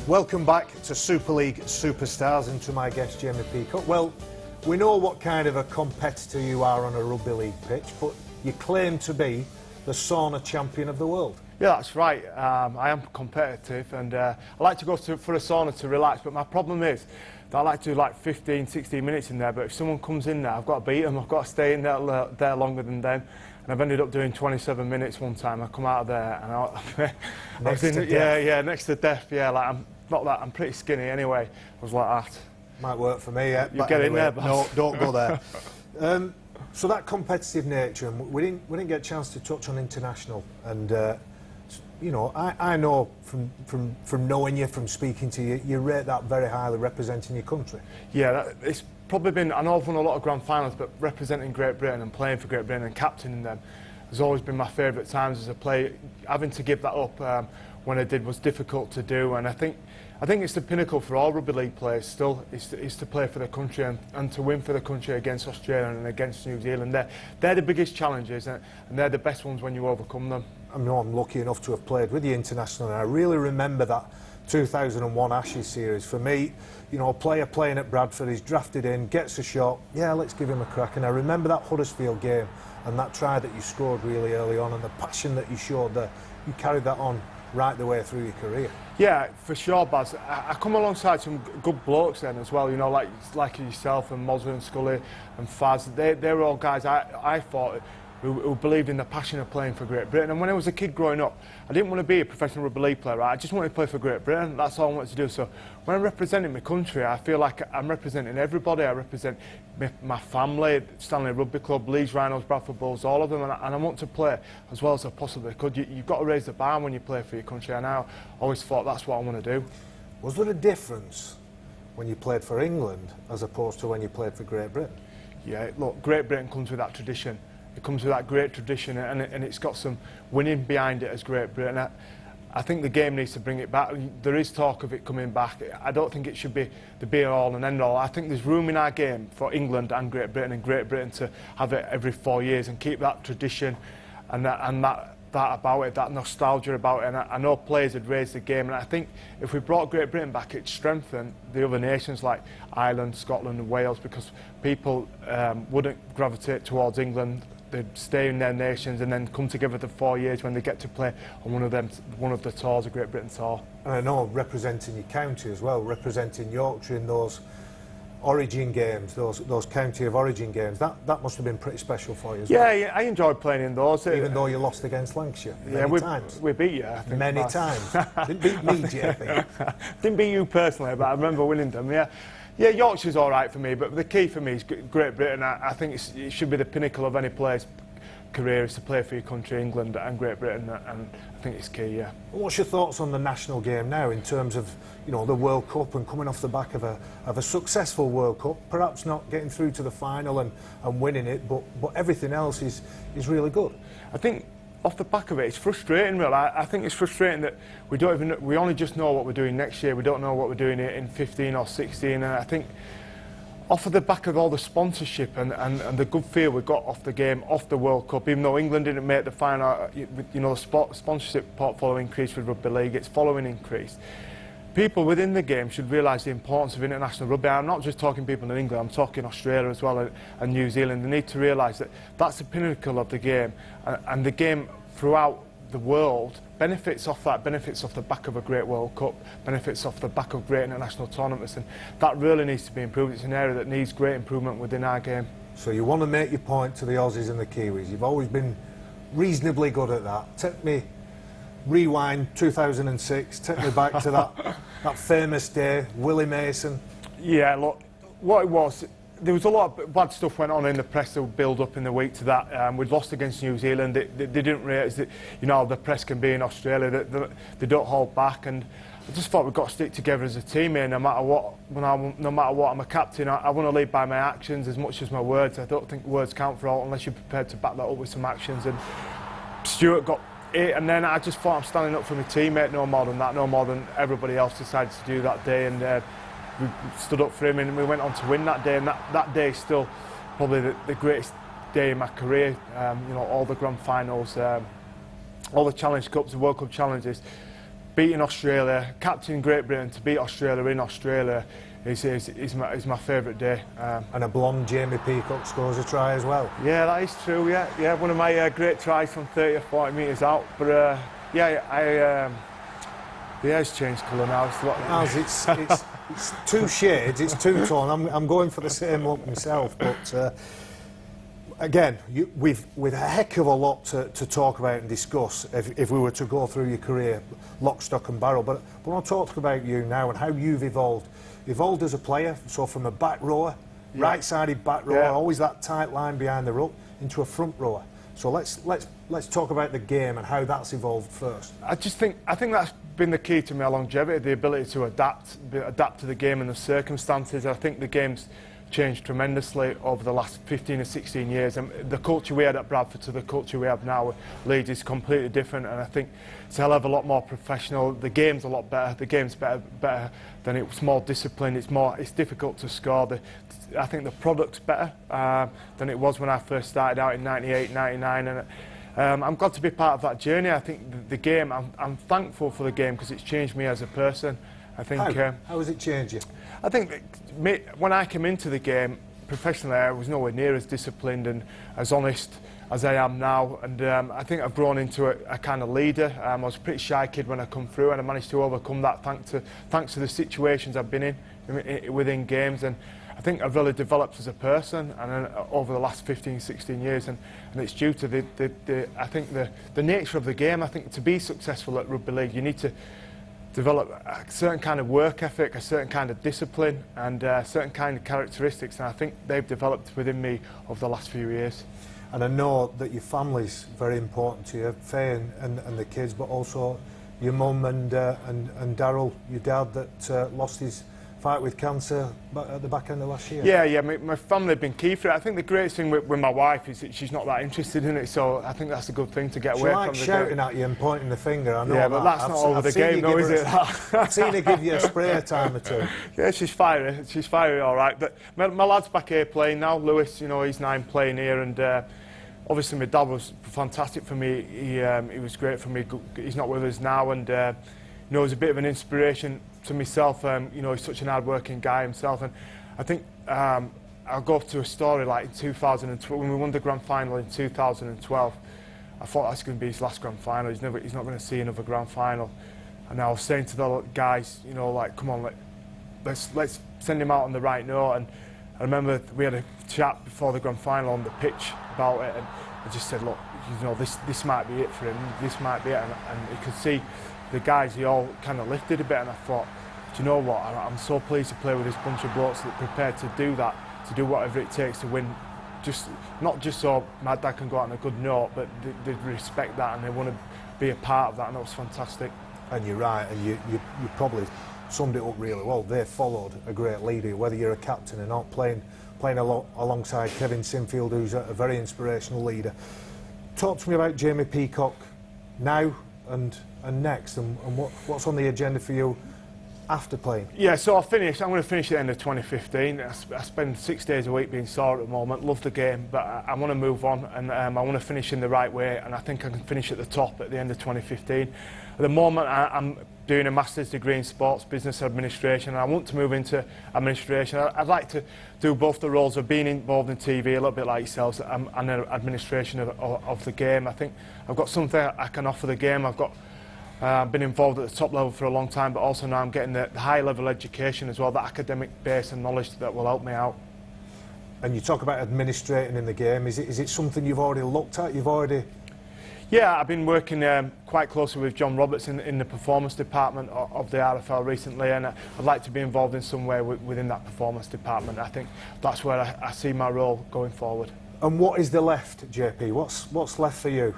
Welcome back to Super League Superstars and to my guest Jamie Peacock. Well, we know what kind of a competitor you are on a rugby league pitch, but you claim to be the sauna champion of the world. Yeah, that's right. I am competitive and I like to go for a sauna to relax, but my problem is that I like to do like 15, 16 minutes in there, but if someone comes in there, I've got to beat them, I've got to stay in there longer than them. And I've ended up doing 27 minutes one time. I come out of there and I was in, next to death. Yeah, like I'm pretty skinny anyway. I was like that. Might work for me, yeah. You get in there, no, don't go there. So that competitive nature, and we didn't get a chance to touch on international. And you know, I know from knowing you, from speaking to you, you rate that very highly, representing your country. Yeah, it's probably been. I know I've won a lot of grand finals, but representing Great Britain and playing for Great Britain and captaining them has always been my favourite times as a player. Having to give that up when I did was difficult to do, and I think it's the pinnacle for all rugby league players still, is to play for the country and to win for the country against Australia and against New Zealand. They're the biggest challenges, and they're the best ones when you overcome them. I know I'm lucky enough to have played with the international, and I really remember that 2001 Ashes series. For me, you know, a player playing at Bradford, he's drafted in, gets a shot, yeah, let's give him a crack. And I remember that Huddersfield game and that try that you scored really early on, and the passion that you showed there. You carried that on right the way through your career. Yeah, for sure, Baz. I come alongside some good blokes then as well, you know, like yourself and Mozza and Scully and Faz. They were all guys I thought who believed in the passion of playing for Great Britain. And when I was a kid growing up, I didn't want to be a professional rugby league player, right? I just wanted to play for Great Britain. That's all I wanted to do. So when I'm representing my country, I feel like I'm representing everybody. I represent my family, Stanley Rugby Club, Leeds Rhinos, Bradford Bulls, all of them. And I want to play as well as I possibly could. You've got to raise the bar when you play for your country. And I always thought that's what I want to do. Was there a difference when you played for England as opposed to when you played for Great Britain? Yeah, look, Great Britain comes with that tradition. It comes with that great tradition, and it's got some winning behind it as Great Britain. I think the game needs to bring it back. There is talk of it coming back. I don't think it should be the be-all and end-all. I think there's room in our game for England and Great Britain to have it every 4 years and keep that tradition and that about it, that nostalgia about it. And I know players had raised the game, and I think if we brought Great Britain back, it'd strengthen the other nations like Ireland, Scotland and Wales, because people wouldn't gravitate towards England. They'd stay in their nations and then come together for 4 years when they get to play on one of the tours, a Great Britain tour. And I know representing your county as well, representing Yorkshire in those origin games, those county of origin games, that must have been pretty special for you as well. Yeah, I enjoyed playing in those. Even though you lost against Lancashire many times. We beat you, I think. Many times. Didn't beat me, Jamie. Didn't beat you personally, but I remember winning them, yeah. Yeah, Yorkshire's all right for me, but the key for me is Great Britain. I think it should be the pinnacle of any player's career, is to play for your country, England and Great Britain, and I think it's key, yeah. What's your thoughts on the national game now in terms of, you know, the World Cup and coming off the back of a successful World Cup, perhaps not getting through to the final and winning it, but everything else is really good? I think off the back of it, it's frustrating, really. I think it's frustrating that we only just know what we're doing next year. We don't know what we're doing in 15 or 16, and I think off of the back of all the sponsorship and the good feel we got off the game, off the World Cup, even though England didn't make the final, you know, the sponsorship portfolio increased with Rugby League, its following increased. People within the game should realise the importance of international rugby. I'm not just talking people in England, I'm talking Australia as well and New Zealand. They need to realise that that's the pinnacle of the game, and the game throughout the world benefits off that, benefits off the back of a great World Cup, benefits off the back of great international tournaments, and that really needs to be improved. It's an area that needs great improvement within our game. So you want to make your point to the Aussies and the Kiwis. You've always been reasonably good at that. Rewind 2006, take me back to that famous day, Willie Mason. Yeah, look, what it was, there was a lot of bad stuff went on in the press that would build up in the week to that. We'd lost against New Zealand. They didn't realise that, you know, the press can be in Australia, that they don't hold back, and I just thought we've got to stick together as a team here, no matter what. No matter what, I'm a captain. I want to lead by my actions as much as my words. I don't think words count for all unless you're prepared to back that up with some actions. And Stuart got it, and then I just thought I'm standing up for my teammate, no more than that, no more than everybody else decided to do that day, and we stood up for him and we went on to win that day, and that day is still probably the greatest day in my career. You know, all the grand finals, all the Challenge Cups, the World Cup challenges, beating Australia, captaining Great Britain to beat Australia in Australia is my favourite day. And a blonde Jamie Peacock scores a try as well. Yeah, that is true. Yeah, one of my great tries from 30 or 40 metres out. But the hair's changed colour now. It's two shades, it's two-tone. I'm going for the same look myself, but again, with a heck of a lot to talk about and discuss if we were to go through your career, lock, stock and barrel. But I want to talk about you now and how you've evolved as a player. So from a back rower, right-sided back rower, always that tight line behind the ruck, into a front rower. So let's talk about the game and how that's evolved first. I think that's been the key to my longevity, the ability to adapt to the game and the circumstances. I think the game's changed tremendously over the last 15 or 16 years, and the culture we had at Bradford to the culture we have now at Leeds is completely different, and I think it's a hell of a lot more professional. The game's a lot better. The game's better than it was, more disciplined. It's difficult to score. I think the product's better than it was when I first started out in 98, 99, and I'm glad to be part of that journey. I think the game, I'm thankful for the game because it's changed me as a person. I think. How has it changed you? I think when I came into the game professionally, I was nowhere near as disciplined and as honest as I am now, and I think I've grown into a kind of leader. I was a pretty shy kid when I come through, and I managed to overcome that thanks to the situations I've been in within games, and I think I've really developed as a person and over the last 15, 16 years, and it's due to the nature of the game. I think to be successful at rugby league, you need to develop a certain kind of work ethic, a certain kind of discipline, and certain kind of characteristics, and I think they've developed within me over the last few years. And I know that your family's very important to you, Faye and the kids, but also your mum and Daryl, your dad, that lost his fight with cancer at the back end of last year. Yeah, my family have been key for it. I think the greatest thing with my wife is that she's not that interested in it, so I think that's a good thing to get away from. She likes shouting at you and pointing the finger, I know. Yeah, but that's not over the game though, is it? I've seen her give you a spray a time or two. Yeah, she's fiery all right. But my lad's back here playing now, Lewis, he's 9 playing here, and obviously my dad was fantastic for me. He was great for me. He's not with us now, and he's a bit of an inspiration to myself. He's such an hard-working guy himself, and I think I'll go to a story like in 2012 when we won the grand final in 2012. I thought that's going to be his last grand final. He's not going to see another grand final. And I was saying to the guys, come on, let's send him out on the right note. And I remember we had a chat before the grand final on the pitch about it, and I just said, look, this might be it for him. This might be it, and you could see the guys, they all kind of lifted a bit, and I thought, do you know what, I'm so pleased to play with this bunch of blokes that are prepared to do that, to do whatever it takes to win, not just so my dad can go out on a good note, but they respect that and they want to be a part of that, and that was fantastic. And you're right, and you probably summed it up really well. They followed a great leader, whether you're a captain or not, playing alongside Kevin Sinfield, who's a very inspirational leader. Talk to me about Jamie Peacock now and next, and what's on the agenda for you after playing? Yeah, so I'm going to finish at the end of 2015. I spend 6 days a week being sore at the moment, love the game, but I want to move on, and I want to finish in the right way, and I think I can finish at the top at the end of 2015. At the moment, I'm doing a master's degree in sports business administration, and I want to move into administration. I'd like to do both the roles of being involved in TV, a little bit like yourselves, and administration of the game. I think I've got something I can offer the game. I've been involved at the top level for a long time, but also now I'm getting the high level education as well, the academic base and knowledge that will help me out. And you talk about administrating in the game. Is it something you've already looked at? Yeah, I've been working quite closely with John Roberts in the performance department of the RFL recently, and I'd like to be involved in some way within that performance department. I think that's where I see my role going forward. And what is the left, JP? What's left for you?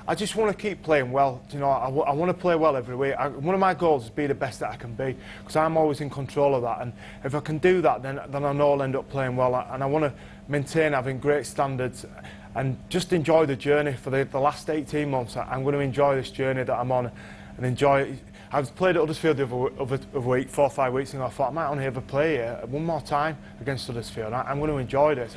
I just want to keep playing well. I want to play well every week. One of my goals is be the best that I can be, because I'm always in control of that. And if I can do that, then I know I'll end up playing well. And I want to maintain having great standards and just enjoy the journey for the last 18 months. I'm going to enjoy this journey that I'm on and enjoy it. I played at Huddersfield the other week, 4 or 5 weeks ago. I thought I might only ever play here one more time against Huddersfield. I'm going to enjoy this.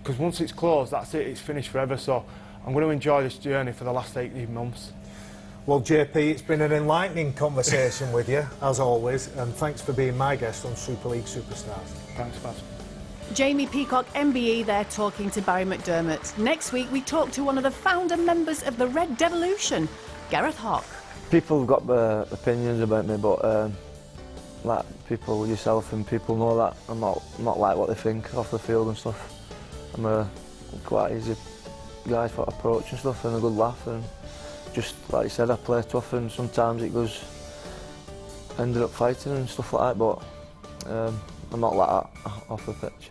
Because once it's closed, that's it. It's finished forever. So I'm going to enjoy this journey for the last 18 months. Well, JP, it's been an enlightening conversation with you, as always, and thanks for being my guest on Super League Superstars. Thanks, Baz. Jamie Peacock, MBE, there talking to Barry McDermott. Next week, we talk to one of the founder members of the Red Devolution, Gareth Hock. People have got opinions about me, but like people, yourself, and people know that I'm not like what they think off the field and stuff. I'm a quite easy guy for approach and stuff, and a good laugh, and just like you said, I play tough, and sometimes it goes ended up fighting and stuff like that, but I'm not like that off the pitch.